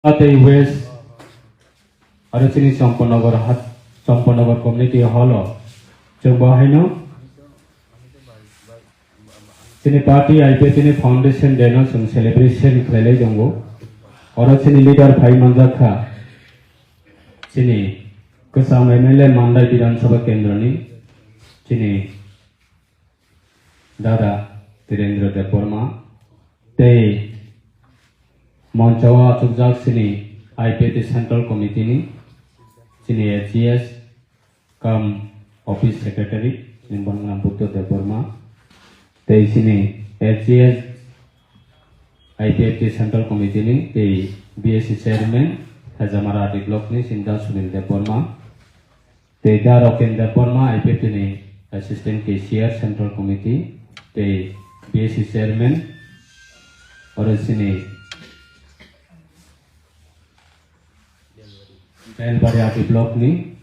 Ate West ada sini Sampanagar Community Hall coba hino sini party IP sini foundation deno sung celebration khlele jongbo ora sini leader Bhai Manjakha sini Kesam MLA Mandai Vidhan Sabha Kendra ni sini Dada Tirendra Deborma te Moncawa Tugjak sini IPT Central Committee ni sini HGS kam Office Secretary Nimbang Namputo Deborma te sini HGS IPT Central Committee ni te BSC Chairman Hazamara Block ni Sinda Sunil Deborma te Daroken Deborma IPT ni Assistant Cashier Central Committee te BSC Chairman और sini Elbariati Block ni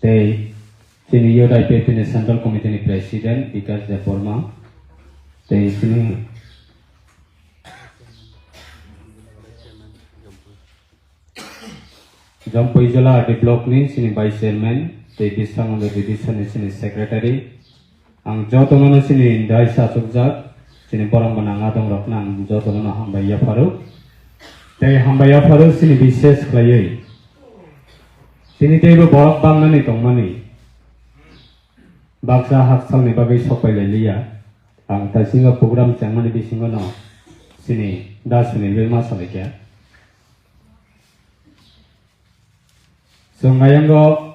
te sini Yoda IPT ni Central Committee ni President Vikas Deborma te sini Jampoi Jala di Block ni sini Vice Chairman te Disang on the Division ni sini Secretary ang jotono sini Indai Satukjak sini Borang Banang Adong Roknang jotono Hambaya Faruk te Hambaya Faruk sini Bises Klayai sini tebo borok bangna ni tongmani baksa haksal ni bagai sopai lelia ang tasinga program changmani bisingo no sini dasuni lema salekya so ngayanggo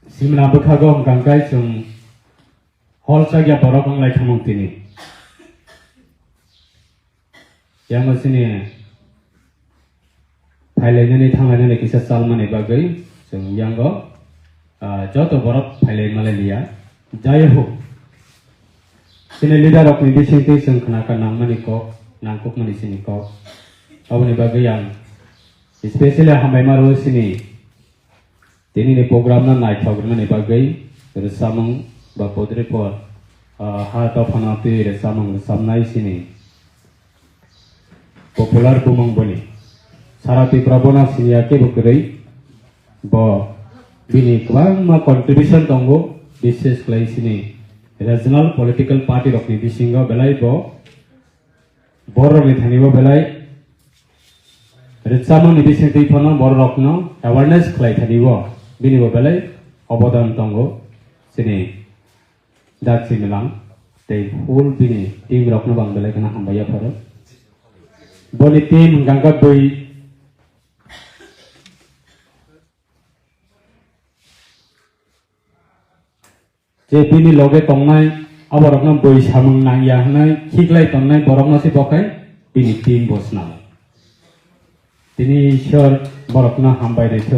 simna bukhago gangkai chung holsagya borok banglai khamung tini yang sini Thailand ni kisah Salman bagai sung yanggo joto borok Thailand Malaysia jaya ho sini leader ok ni bising ti sung kenakan namani ko nangkuk mani sini ko awani bagai yang especially hambai maru sini tini ni program na night program ni bagai resamang ba podre por heart of hanati resamang samnai sini popular bumang boni Sarati Prabona siniake bukrei bo bini kwang ma contribution tonggo bises klai sini regional political party rokni bisingo belai bo bor ni thanibo belai ritsamo ni bising ti phono bor rokno awareness klai thanibo bini bo belai obodan tongo sini daksi milang te full bini team rokno bang belai kana hambaya pharo boni team gangga boi je bini loge tongnai aborokna boi samung nangya hanai khiklai tongnai borokna si bokai bini team bosna tini ishor borokna hambai retho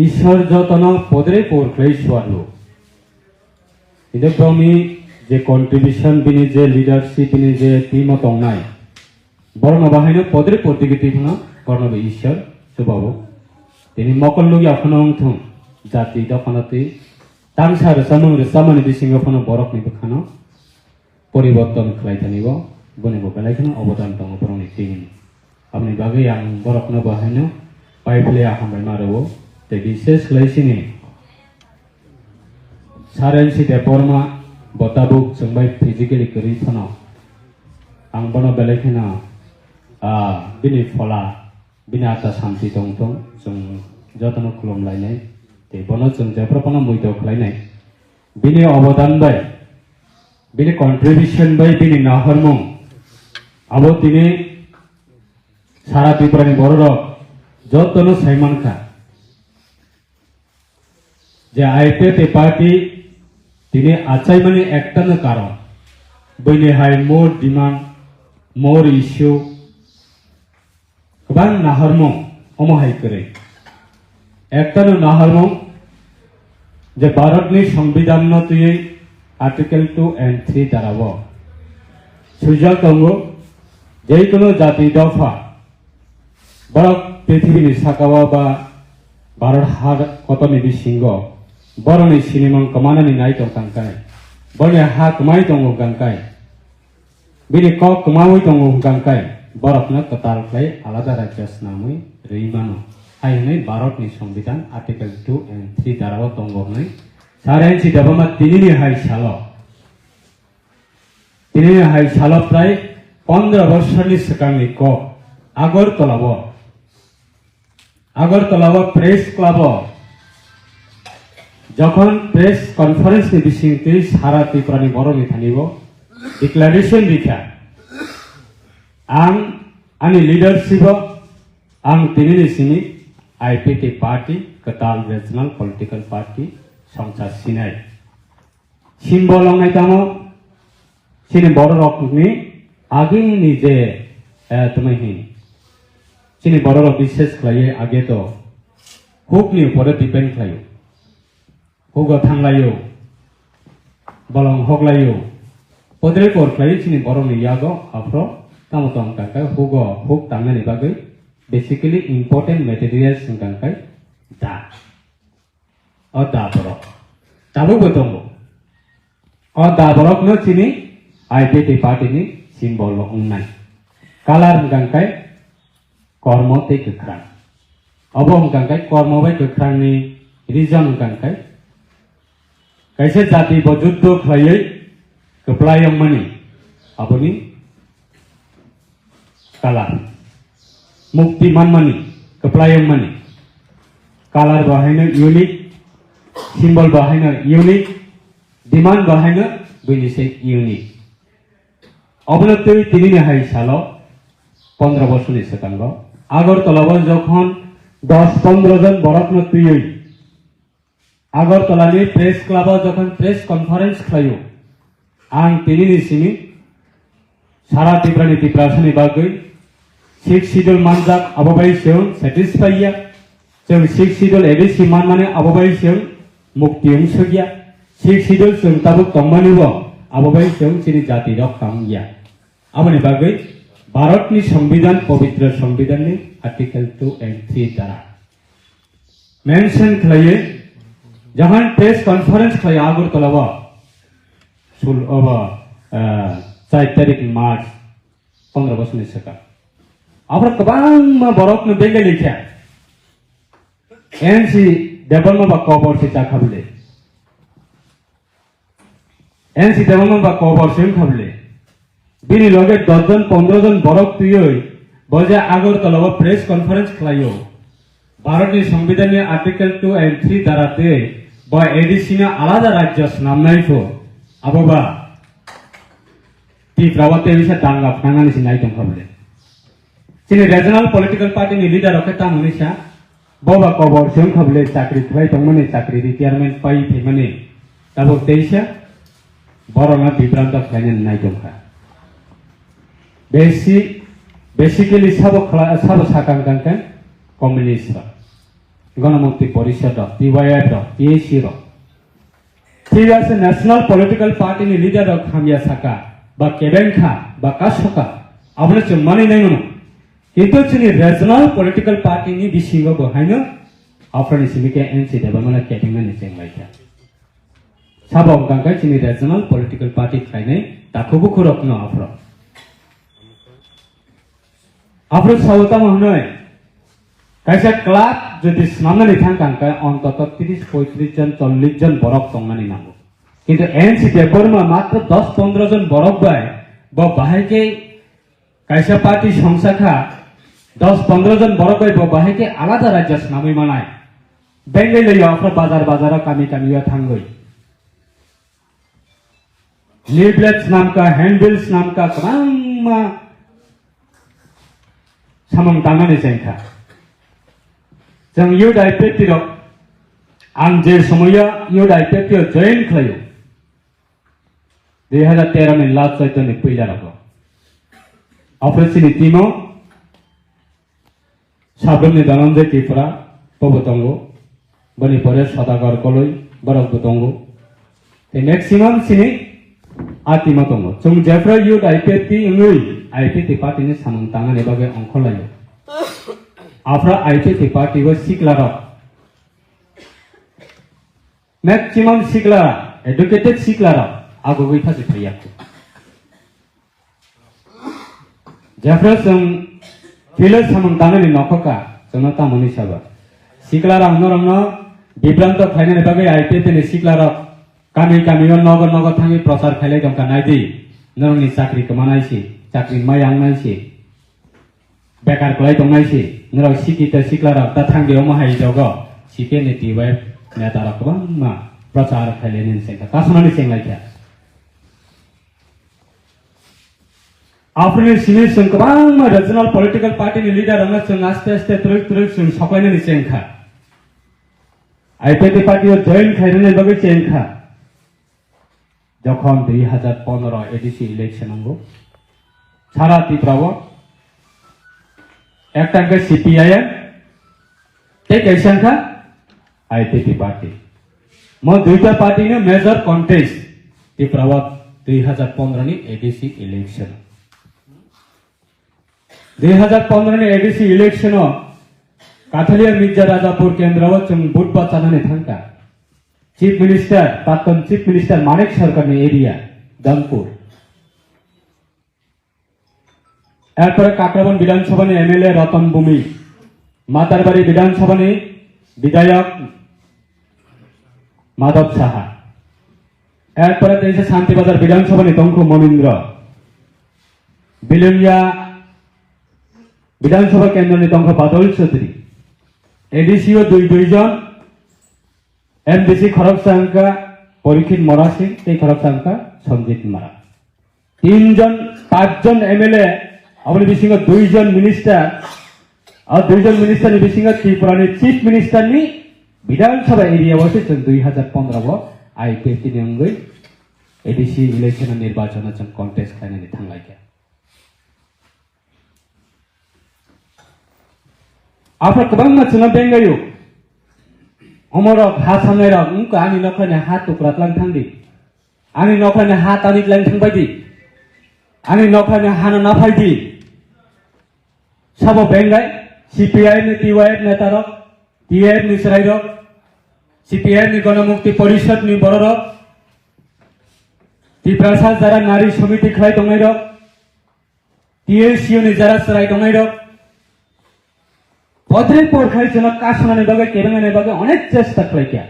ishor jotona podre por klai swarlo ide promi je contribution bini je leadership bini je team tongnai borokna bahaino podre por digiti phuna korno ishor subabo Ini mokol lugi aphano thung jati dokhanati tangsar samung samani bisingo phano borok ni bukhano poriborton khlai thanibo bonibo belai khano obodan tong boroni tin apni bagai yang borok no bahano paiphle ahambai marobo te bises khlai sini saren si deporma botabuk chungbai physically kari phano ang bono belai khano bini fola binata santi tong tong sung jotono kulom lainai te bono sung japrapana muito lainai bini obodan bai bini contribution bai bini naharmung abo tini sara piprani borok jotono saimanka je IPT party tini achai mani ektan karon bini hai more demand more issue Kubang naharmong omahai kere. Ekta naharmong je Bharat ni Sambidan no tuye Article 2 and 3 darabo. Suja kongo jai kono jati dofa Bharat prithibir ni sakawa ba Bharat har koto ni bisingo Boro ni sinimang kamana ni nai tong kangkai Boro ni ha kamai tongo kangkai bini kok kemawi tongo hungkangkai borokna ketal klai alada raja senamui reimano hai Bharat ni Sambidan Article 2 and 3 darao tongo nai sarai si dabama tinini hai salo prai 15 বছরনি সেকাংনি ক আগরতলাব press club যখন press conference ni bisingti sara Triprani boroni thanibo declaration dikha ani leadership ang tinini sini IPT party Ketal Regional Political Party Songsa Sinai symbol ngai tamo sini boro rokni aging ni je tumai sini boro rok bises khlaye age to huk ni upore depend khlayo hugo thanglayo bolong hoklayo podre por khlaye sini boro ni yago afro tamotong kakai hugo huk tangani bagai basically important materials singkangkai da borok tabu botongo da borok no sini IPT party ni simbol ongnai kalar hingkangkai kormo te kekrang abo hingkangkai kormo bai kekrang ni reason hingkangkai kaisa jati bo juddho khlaiye keplayang mani aboni kalar mukti manmani keplayang mani kalar bahaina unique symbol bahaina unique demand bahaina binise unique অবনতি তিনি high সালো 15 বছরনি সেকাঙ্গ আগরতলাব যখন 10-15 জন বরকন তুই আগরতলানি press club যখন press conference খাইও আং তিনি সিনি সারা ত্রিপ্রাসনি বাগৈ 6 শিডিউল মানজাক আববাই সেও স্যাটিসফাইয়া जों 6 শিডিউল এবিসি মান মানে আববাই সেও মুক্তি অংশগিয়া 6 শিডিউল जों তাবুক তংমানিব আববাই সেও চিনি জাতি রক্ষাঙ্গিয়া amani bagai Bharat ni Sambidan Pavitra Sambidan ni Article 2 and 3 dara mention khlaye jahan press conference khlaye Agartala sul aba 4 tarik March 15 বছর ni seka abra kabang ma Bharat ni benge likha NC development ba cover se cha khable NC development ba cover se khable bini loge 10 জন 15 জন বরক তুই বজে Agartala press conference খাইও ভারতীয় সংবিধানের article 2 and 3 দ্বারাতে বা এডিসিনা আলাদা রাজ্য নামনাইফো আববা তি প্রবতে বিশে দাঙ্গা ফাঙ্গানি সিনাইতম খাবলে চিনি রিজনাল পলিটিক্যাল পার্টি নি লিডার ওকে তা মনিসা ববা কবর সেম খাবলে চাকরি খাই তমনে চাকরি রিটায়ারমেন্ট পাই ফেমানে তাবো তেইসা বড়না বিভ্রান্ত খাইনে নাইতম খা basically sabo sakangkangkan komunis Ganamukti Porishad TYF TAC ঠিক আছে national political party ni leader khamya saka ba kebenka ba kasoka abone chumani nai mono kintu chini regional political party ni bisingo bohaino afrani simike NC development kebenga ni chenglaika sabong kangkai chini regional political party khainai takubu khurokno afro afro sawta mohnoi kaisa club যদি সামনে থাকাঙ্কা অন্তত 30-35 জন 40 জন বরক তংমানি নামো কিন্তু NCP Varma মাত্র 10-15 জন বরক by বা বাহাইকে কাইসা party সংশাখা 10-15 John Borok by বা বাহাইকে আলাদা রাজ্য নামই মানায় বেঙ্গল লই অফর বাজার কামি কামিয়া থাঙ্গই লিফলেটস নাম কা হ্যান্ডবিলস নাম কা কামা সামং তাঙ্গানি সেংখা जों youth IPT rok ang je samoya youth IPT join khlayo 2013 ni last chaito ni pila rok operation timo sabramni dananjay Tripura pobotongo bani pore Sadagar koloi borok botongo the maximum sini atima tongo जों jefra youth IPT ngui IPT party ni samang tangan ebage ongkholayo afra IPT party was siklara maximum siklara educated siklara agogoi thasi thaiyak Jofra जों फिले सामन दाननि नखका जोंना तामनि साबा सिक्लारा नरंनो बिब्रांत खायनानि बागै आइपिएफनि सिक्लारा गामि गामियाव नगर नगर थाङि प्रचार खायलाय दंका नायदि नरंनि चाकरि कमानायसि चाकरि मायांनायसि बेकार खलाय दंनायसि नरं सिकित सिक्लारा दा थांगियाव माहाय जग सिपिएनि टिवाय नेतारा गोबां मा प्रचार खायलायनि सेंखा कासनानि सेंलायखा आफ्रिन सिनि जों गोबां रिजनल पलिटिकल पार्टीनि लिडारानो जों आस्ते आस्ते तुरुक तुरुक जों सकायनानि सेंखा आइपिएफि पार्टीयाव जयन खायनानि बागै सेंखा যখন 2015 এডিসি ইলেকশন হলো সারা ত্রিপুরাও একটা সিপিআইএম ঠিক সংখ্যা আইপিপি পার্টি মো দুইটা পার্টি নে মেজর কন্টেস্ট ত্রিপুরাও 2015 ની এডিসি ইলেকশন 2015 ની এডিসি ইলেকশন কাথালিয়া মির্জা রাজাপুর কেন্দ্রও जों বুধবার চানানি থাঙ্কা चीफ मिनिस्टर प्राक्तन चीफ मिनिस्टर मानिक सरकारनि एरिया दमपुर एरपर काकराबन विधानसभानि एमएलए रतन भूमि मातारबाड़ी विधानसभानि विधायक माधव साहा एरपर देशे शांतिबाजार विधानसभानि दंखु मनिन्द्र बिलुनिया विधानसभा केन्द्रनि दंखु बादल चौधरी एडिसिओ दुई जन एमडीसी खरगसांका परीक्षित मरासी ते खरगसांका संजीत मरा 3 जन 5 जन एमएलए अपने बिसिंग 2 जन मिनिस्टर और 2 जन मिनिस्टर बिसिंग त्रिपुरानि चीफ मिनिस्टर नि विधानसभा एरिया वसे 2015 वो आईपीएफटी नि अंगै एडीसी इलेक्शन निर्वाचन जों कन्टेस्ट खायनानि थांलायखा आफा गोबां मानसिना बेंगायो अमर हासांनाय उनखौ आंनि नखरनि हा तुक्रातलां थांदि आंनि नखरनि हा तानितलां थांबायदि आंनि नखरनि हाना नाफायदि साबो बेंगाय सीपीआई नि टीवाईएफ नेतारक टीएफ नि सरायरक सीपीआई नि गणमुक्ति परिषद नि बररक त्रिपुरा जारा नारी समिति खाय दंनायरक टीएससीओ नि जारा सराय दंनायरक पदरे पोरखाय जों कासनानि बागै केरंगानि बागै अनेक चेष्टा खालायखा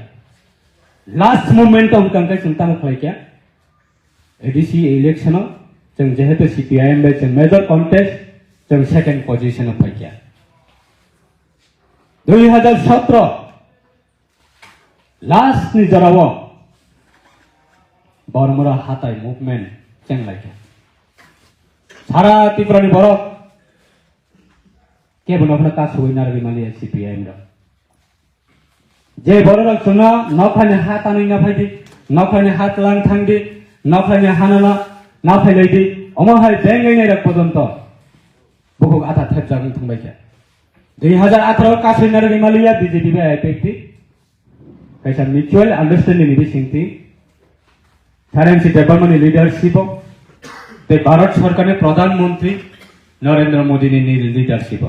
लास्ट मोमेंट उनकांखाय जों ताम खालायखा एडीसी इलेक्शन जों जेहेतु सीपीआईएम बे जों मेजर कन्टेस्ट जों सेकेंड पोजीशन फैखा 2017 लास्ट नि जराव बरमरा हाताय मुभमेंट चेंलायखा सारा त्रिपुरानि बरफ के बनोफना कासुई नारगि मालिया सीपीआईएम रा जे बररक सुना नखानि हात आनि नाफायदि नखानि हात लां थांदि नखानि हानाला नाफायलायदि अमहाय बेंगायनाय रा पर्यन्त बुहुक आथा थेप जागोन थांबायखा 2018 कासुई नारगि मालिया बीजेपी बे आईपीएफटी कैसा म्यूचुअल अंडरस्टैंडिंग नि बिसिंगति सारेंसी डेभलपमेंट लीडरशिप ते भारत सरकारनि प्रधानमंत्री नरेंद्र मोदी नि लीडरशिप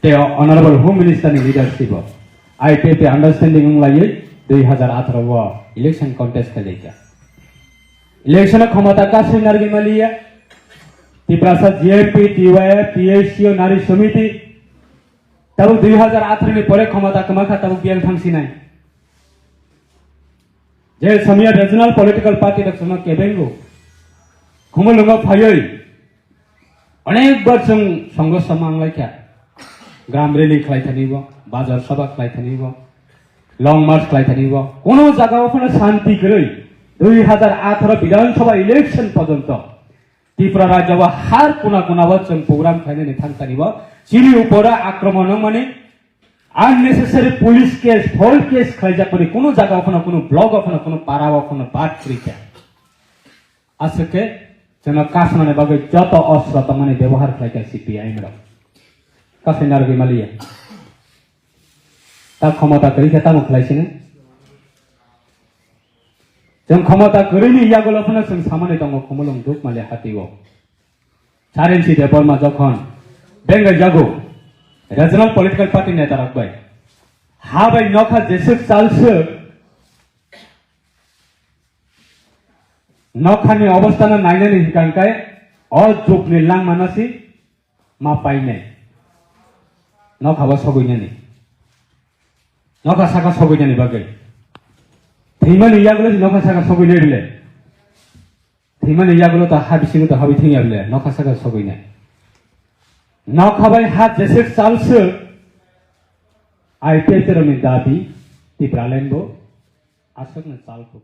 ते ऑनरेबल होम मिनिस्टर नि लीडरशिप आईपीएफटी अंडरस्टैंडिंग लायै 2018 वो इलेक्शन कॉन्टेस्ट खालायखा इलेक्शन क्षमता कासुई नारगि मालिया त्रिपुरा जीएमपी टीवाईएफ टीएससीओ नारी समिति तब 2018 नि परे क्षमता कमाखा तब गेल थांसिनाय जे समिया रिजनल पॉलिटिकल पार्टी रक्षण केबेंगो खुमलुंगा फायै अनेक बार जों संघर्ष मांगलायखा ग्राम रैली खालायथानिबो बाजार सभा खालायथानिबो लंग मार्च खालायथानिबो कोनो जागायाव शांति गरै 2018 विधानसभा इलेक्शन पर्यंत त्रिपुरा राज्यव हार कोना कोनाबो जों प्रोग्राम खालायनानै थांथानिबो सिरि उपरा आक्रमण माने अननेसेसरी पुलिस केस फल केस खालायजाकरि कोनो जागायाव कोनो ब्लॉक कोनो पाराव कोनो बात करिखा आसके जों कासमाने बागै जत अस्त्र माने व्यवहार खालायखा सीपीआईएम रा कासुई नारगि मालिया ता क्षमता करिखा ता खालायसिनो जों क्षमता करिनि यागलफोरनो जों सामाने दङ खमलम दुख माले हातिव सारेन्सि देबरमा जखन बेंगाय जागो रिजनल पॉलिटिकल पार्टी नेता राखबाय हाबाय नखा जेसुक चालसो नखानि अवस्थाना नायनानै हिकांखाय jokni lang manasi ma paine no khaba sogoina ni no ka saka sogoina ni bagai thimani yagulo no ka saka sogoina bile thimani yagulo ta habi singu ta habi thiya bile no ka saka sogoina no khabai hat jese salse ai teterami dabi ti pralenbo asakna salko